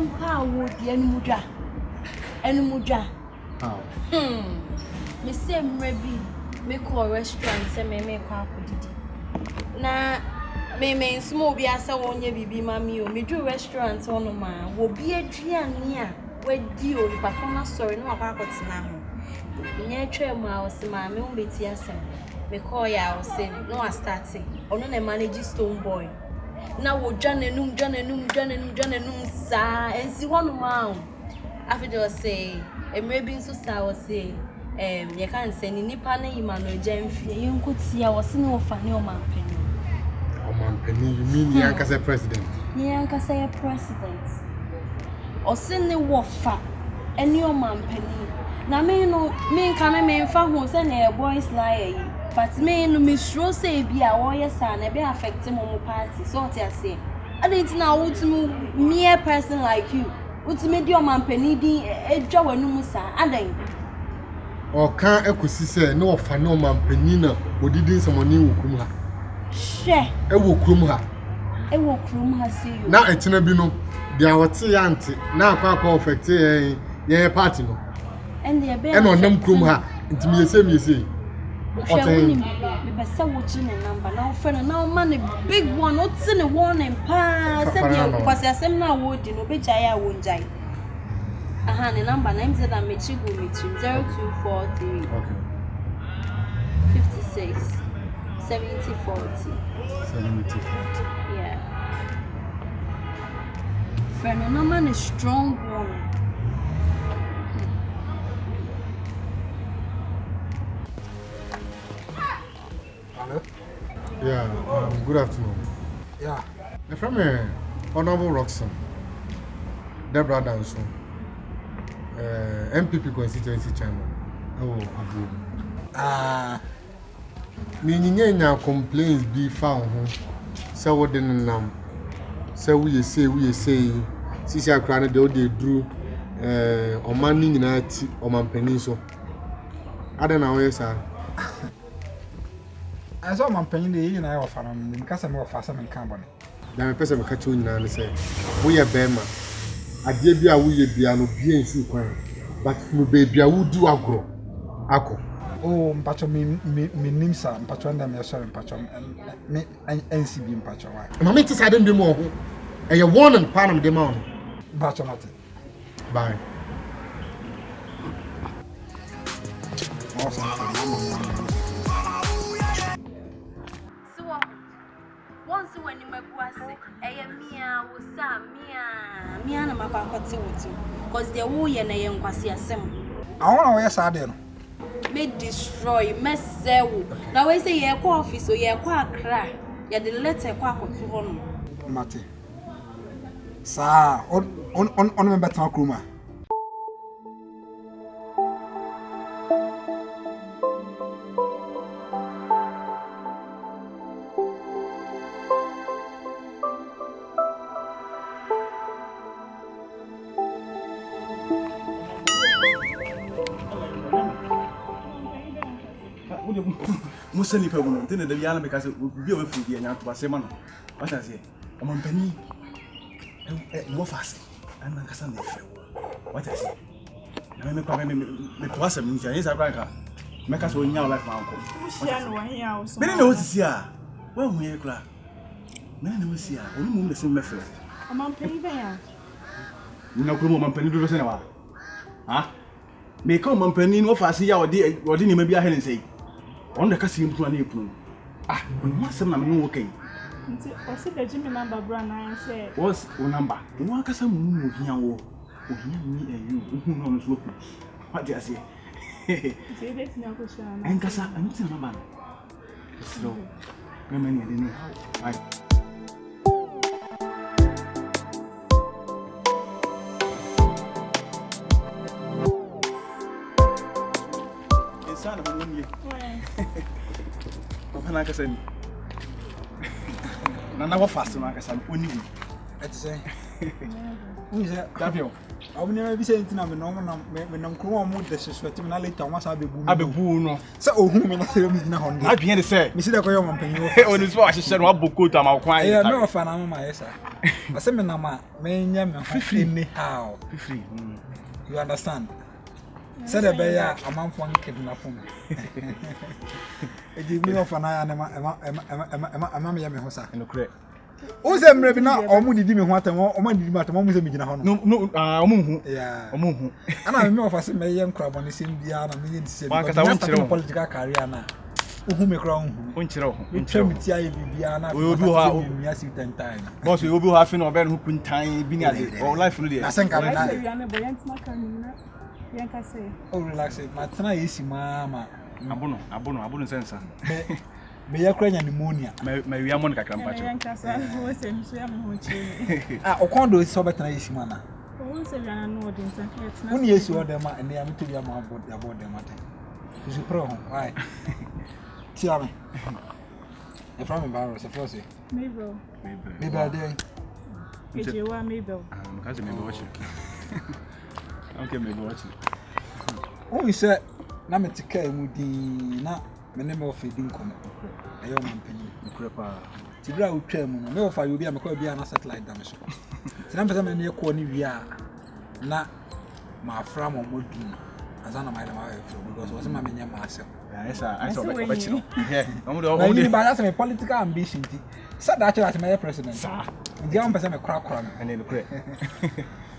Empa would the Enumuja. How? Miss Sam Rebby, make a restaurant and make a didi. Na me small be as I won't be mammy or me do restaurants on my will be a tree near where deal if I can't sorry no apartments now. Near trail mouse, my moon be tearsome. Me call ya or say no I starting or no manage stone boy. Now we'll John and Noom, sir, and see one mount. After they say, and maybe so sour say, you can't send any panny, man, or jam. You could see I was no funny or man penny. Oh, man, Penny, you mean Yanka president? Yanka say a president. Or send the wafer, and your man penny. Now, me no, me come and found send a boy's lie. But me no Miss Rose say be a warrior son, a be affecting on party. So what I say, I didn't know to me a person like you. What's made your man penny a job and no musa, and then. Or can't equisi say no for no man penina who didn't someone new kumha. Share I will kumha. I will crum her see you. Now it's no bino, the our tea auntie, now quite perfect, yeah, party no. And the bear And on them kumha, into me, same you see. We best watching a number now, friend, now money, big one, what's in a warning pass, because I am now would in which I won't die. A hand number names that I met you with 0243 56 70 40. 70 40. Yeah. Friend, no man is strong woman. Yeah, good afternoon. Yeah. My friend, Honorable Roxanne, Deborah Danson, MPP constituency chairman. Oh, Abu. Meaning, complaints be found. So, what didn't know? So, we say, Sisia Crane, they drew on Manning United or Man Peninsula. I don't know, yes, sir. I saw my penny the Indian I offer them because I'm more fast and company. Then a person will catch you in and say, we are Bema. I gave you a wee piano, be in shoe coin, but you baby, I would do a grow. Ako. Oh, Pacho me Nimsa, Patron, and Messer Patron, and NCB Patron. Mamma, I didn't do more. And you're one and part of the mountain. Patronati. Bye. Once when you make was me and my papa because the way and I am quasi a sim. I want to wear Sardin. May destroy, mess sell. Now I say, yeah, coffee, so yeah, quack cry. Yeah, the letter quack to one. Mate. Sir, on my better cruma. Musani pa wono tene da yana be kase bi o fu bi anya to asema no wata se o man pani wo fase an nan kasa na fe wo wata se na me kwa me to asem ni anya sa ka me kase o nya o life ma ko sia no wan ya o so be na o sisi a wa hu ye kra na na o sisi a o mu le se me fe o man pani be ya na ko mo man pani do se na wa ha me ka o man pani no fase ya o di ni ma bi a helen sei on the casting to an apron. Ah, when once I'm not okay. Or see the Jimmy number brand I say, What's your number? One can some moon here, me and you, who knows look. What do I say? And Cassa, I'm not a man. So, women didn't know. Son of a woman. Like I said, none of us, like I said, only. Let's say, Who is that? Champion. I will never be saying to me, no, no, the suspect, and I later once I'll be no. So, whom I say, Miss I began to say, Mr. Koyam Penny. on his watch, said, what book could I'm quite. I know fan on my essay. I said, Mamma, may yam free how. Free. You understand? Said a bear a month one kidnapping. It give me off an eye and a mammy Hosa. In the crate. Who's a maybe not or moody dimmy what or money matter one with a million. No, yeah. And I know if I say my young crab on the same Diana million said, because I want to political career now. Who make wrong? Unchero. Diana, we will do how yes, you 10 times. Boss, we will be having a very good time being at it or life. I think I'm oh, relax it. My tana is mama. Abono sense. May you cry pneumonia. May we are Monica Campacho. Ah, Okondo is so better is mana. When yes, you are the man and they are to be about the matter. Is you pro? Why? Tell me. If I'm embarrassed, of course. Mabel. Maybe I did. If you are Mabel. Because maybe watching. Okay, maybe watching. Oh, you said, Namatica would not. My name of feeding come. I am penny. Tibra will train me. If I will be a Macobia and a satellite damage. Some of them near Corny we are not my fram or wood. As I know my wife, because was my mania myself. Yes, I saw it. Yeah, only by that's my political ambition. Said that as my president. The young person a crack and in the crate.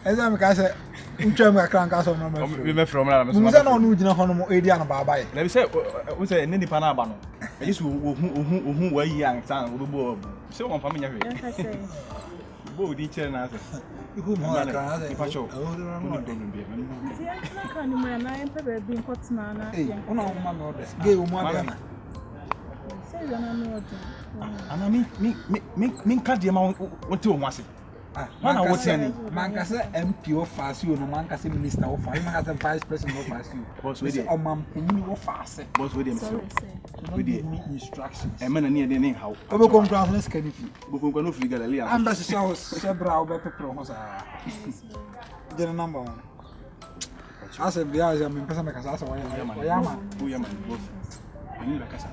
As I'm a say, Uchama crank us on we from Honor Adiana Babai. Let me say, we say, Nini Panabano. I used to who were young, son, who so one family. Go each and answer. Who more Pacho? Gay woman. And I mean, cut the amount what you want. Man, what's any? Mancasa MP of fast you, no Mancasa minister of finance and vice president of fast you. Boss with it, or man, who fast. boss with him. With the instructions. A man near the name how. Overcome groundless can Go no figure. Ambassador several pepper. Get a number one. I said, the eyes I'm in person because that's why I am. Who am I? Both. I need a casa.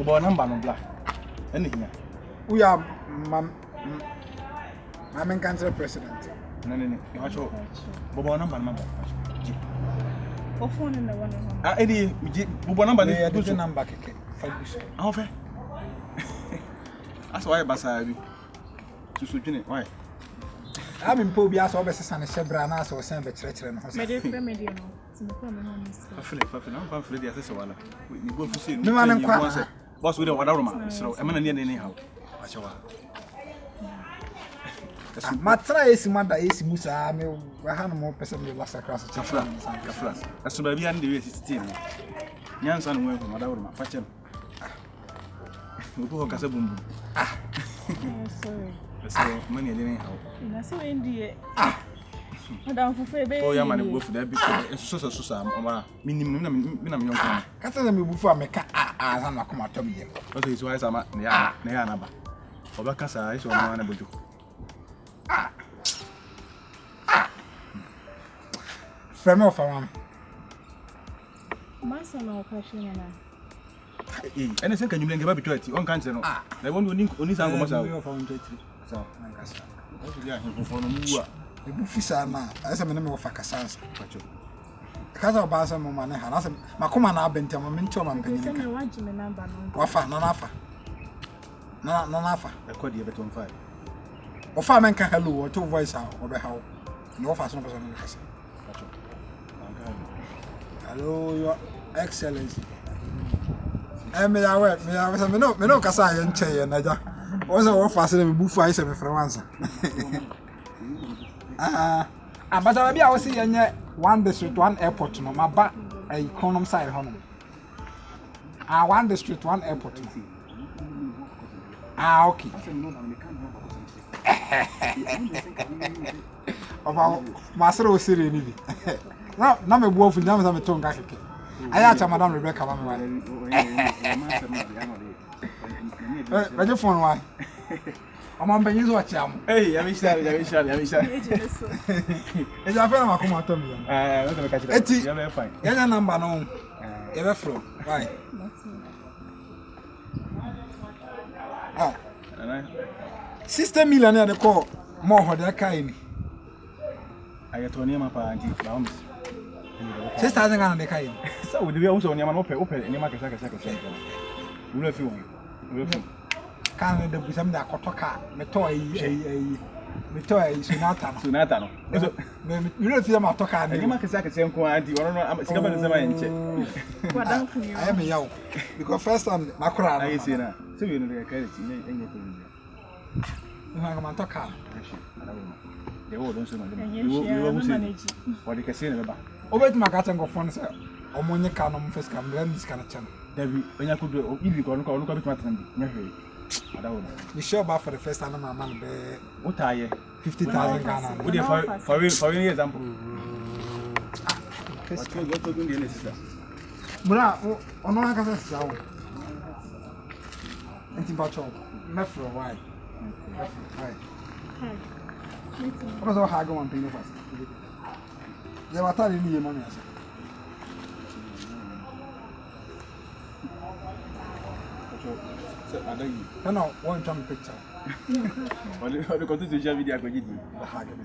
About number no black. Anything. We are I'm in country president. No. Bobo number. Or phone in the one. Eddie, Bobo number. I do the number. How fair? That's why Basari. To Sujin, why? I'm in Pobia, so best and Shebranas or San Betretcher and Hospital. Boss with a water, so I'm in anyhow. Matra is mother is Musa. I have more person last across the flat. As to be under the 16. Yansan went from Madame Fatchem. We go Casabum. Sorry. So many anyhow. That's so India. Madame Fufe, oh, Yaman, go for that because Susa, minimum young. Catherine me before me cat as I'm not come out to me. What is why I'm at Neanaba? Obacasa is one about you. Frame of a my son or passion. Anything can you bring about 20 on cancer? They won't only sound much out. So, the Bufisa now, as a minimum of a cassans. Casa Baza Momana, Macumana Bentam, Minchom and Penny. I want you number. Wafa, Nanafa. Nanafa. I called you beton 5. Or Farman can hello or 2 voice out or how. No fashion person. Hello, Your Excellency. May I work? May I have no Casai and Chay and Naja. Also, faster than Buffy is a France. But I was seeing one district, one airport, no, my back a column side home. One district, one airport. Okay. About Master City. Now, me wolf in them as a tongue. I asked Madame Rebecca. Where's your phone? Why? I'm on Benny's watch. Hey, I wish that. It's a friend of my Tommy. Let me catch it. Eti. You're fine. Your number no. Ever from. Why? Ah. 60 million at the call. More than kind. I told him about 6,000 Ghana the kind. So we also on your open and you make a second. You left you. Can't there be some that Kotoka, Metoy, Sonata. You don't see my talk. And you make a second quantity or no, I'm discovering the same. I am a young because first time Macron, I see that. So you know the credit. I'm a talker. They all don't know. What you can say about. Over to my cat and go for sir. Or when you can on first come, then this kind of channel. Debbie, when I could do if you can look at it, you sure about for the first time, my man, what are you? 50,000 Ghana. Would you for any example? What to do in this? Mura, on one can say, Antibacho, Mefro, why? Because I had one thing of us. They were telling me money. I know one time picture. What do you continue to share video? The Hagen.